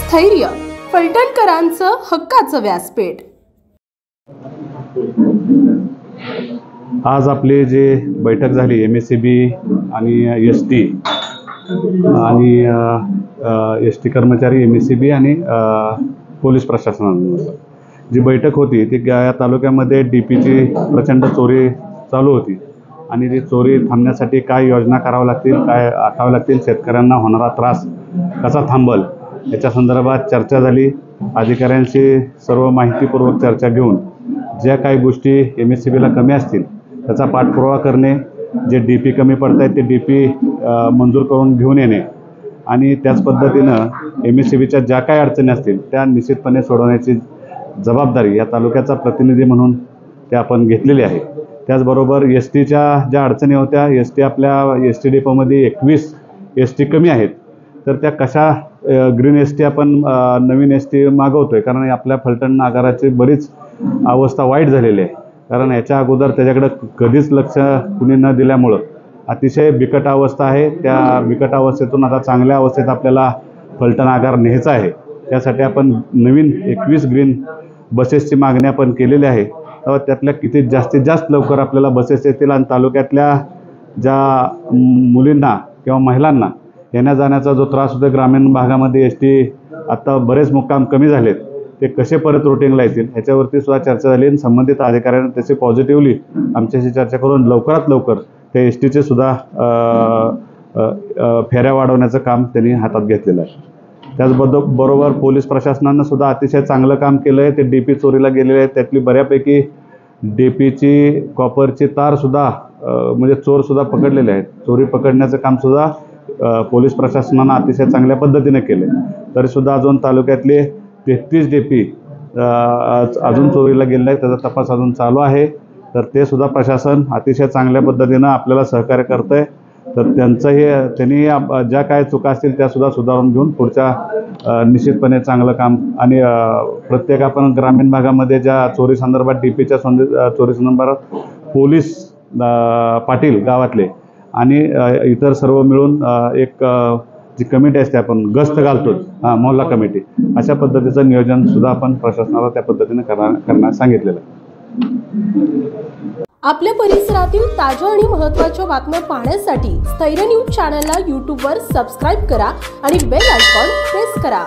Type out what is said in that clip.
स्थैर्य, फलटणकरांचं हक्काचं व्यासपीठ। आज आपली जी बैठक झाली MSCB आणि ST आणि ST कर्मचारी, MSCB आणि पोलीस प्रशासनानं जी बैठक होती ती या तालुक्यामध्ये DPची प्रचंड चोरी चालू होती आणि ती चोरी थांबण्यासाठी काय योजना कराव्या लागतील, काय आखाव्या लागतील, शेतकऱ्यांना होणारा त्रास कसा थांबल याच्या संदर्भात चर्चा झाली। अधिकाऱ्यांशी सर्व माहितीपूर्वक चर्चा घेऊन ज्या काही गोष्टी MSCBला कमी असतील त्याचा पाठपुरावा करणे, जे DP कमी पडत आहेत ते DP मंजूर करून घेऊन येणे आणि त्याच पद्धतीनं MSCBच्या ज्या काही अडचणी असतील त्या निश्चितपणे सोडवण्याची जबाबदारी या तालुक्याचा प्रतिनिधी म्हणून ते आपण घेतलेली आहे। त्याचबरोबर STच्या ज्या अडचणी होत्या, ST आपल्या ST डेपोमध्ये 21 ST कमी आहेत, तर त्या कशा ग्रीन ST आपण नवीन ST मागवतोय, कारण आपल्या फलटण आगाराची बरीच अवस्था वाईट झालेली आहे। कारण याच्या अगोदर त्याच्याकडे कधीच लक्ष कुणी न दिल्यामुळं अतिशय बिकट अवस्था आहे। त्या बिकट अवस्थेतून आता चांगल्या अवस्थेत आपल्याला फलटण आगार न्यायचा आहे। त्यासाठी आपण नवीन 21 ग्रीन बसेसची मागणी आपण केलेली आहे। तर त्यातल्या किती जास्तीत जास्त लवकर आपल्याला बसेस येतील आणि तालुक्यातल्या ज्या मुलींना किंवा महिलांना येण्या जाण्याचा जो त्रास होतो ग्रामीण भागामध्ये ST आता बरेच मुक्काम कमी झालेत, ते कसे परत रुटीनला येतील ह्याच्यावरती सुद्धा चर्चा झाली आणि संबंधित अधिकाऱ्यांनी त्याचे पॉझिटिव्हली आमच्याशी चर्चा करून लवकरात लवकर ते STचे सुद्धा फेऱ्या वाढवण्याचं काम त्यांनी हातात घेतलेलं आहे। त्याचबरोबर पोलीस प्रशासनानं सुद्धा अतिशय चांगलं काम केलं आहे। ते DP चोरीला गेलेले आहेत, त्यातली बऱ्यापैकी DPची कॉपरची तारसुद्धा म्हणजे चोरसुद्धा पकडलेले आहेत। चोरी पकडण्याचं कामसुद्धा पोलीस प्रशासनानं अतिशय चांगल्या पद्धतीने केलं आहे। तरीसुद्धा अजून तालुक्यातले 33 DP अजून चोरीला गेलेले आहेत, त्याचा तपास अजून चालू आहे। तर ते सुद्धा प्रशासन अतिशय चांगल्या पद्धतीनं आपल्याला सहकार्य करतं आहे। तर त्यांनी ज्या काय चुका असतील त्यासुद्धा सुधारून घेऊन पुढच्या निश्चितपणे चांगलं काम आणि प्रत्येक आपण ग्रामीण भागामध्ये ज्या चोरी संदर्भात DPच्या चोरी संदर्भात पोलीस पाटील गावातले आणि इतर सर्व मिळून एक जी कमिटी असते आपण गस्त घालतो, मोहल्ला कमिटी, अशा पद्धतीचं नियोजन सुद्धा आपण प्रशासनाला त्या पद्धतीने करण्यास सांगितलेलं आहे। आपल्या परिसरातील ताज्या आणि महत्त्वाच्या बातम्या पाहण्यासाठी स्थैर्य न्यूज चॅनलला YouTubeवर सबस्क्राइब करा आणि बेल आयकॉन प्रेस करा।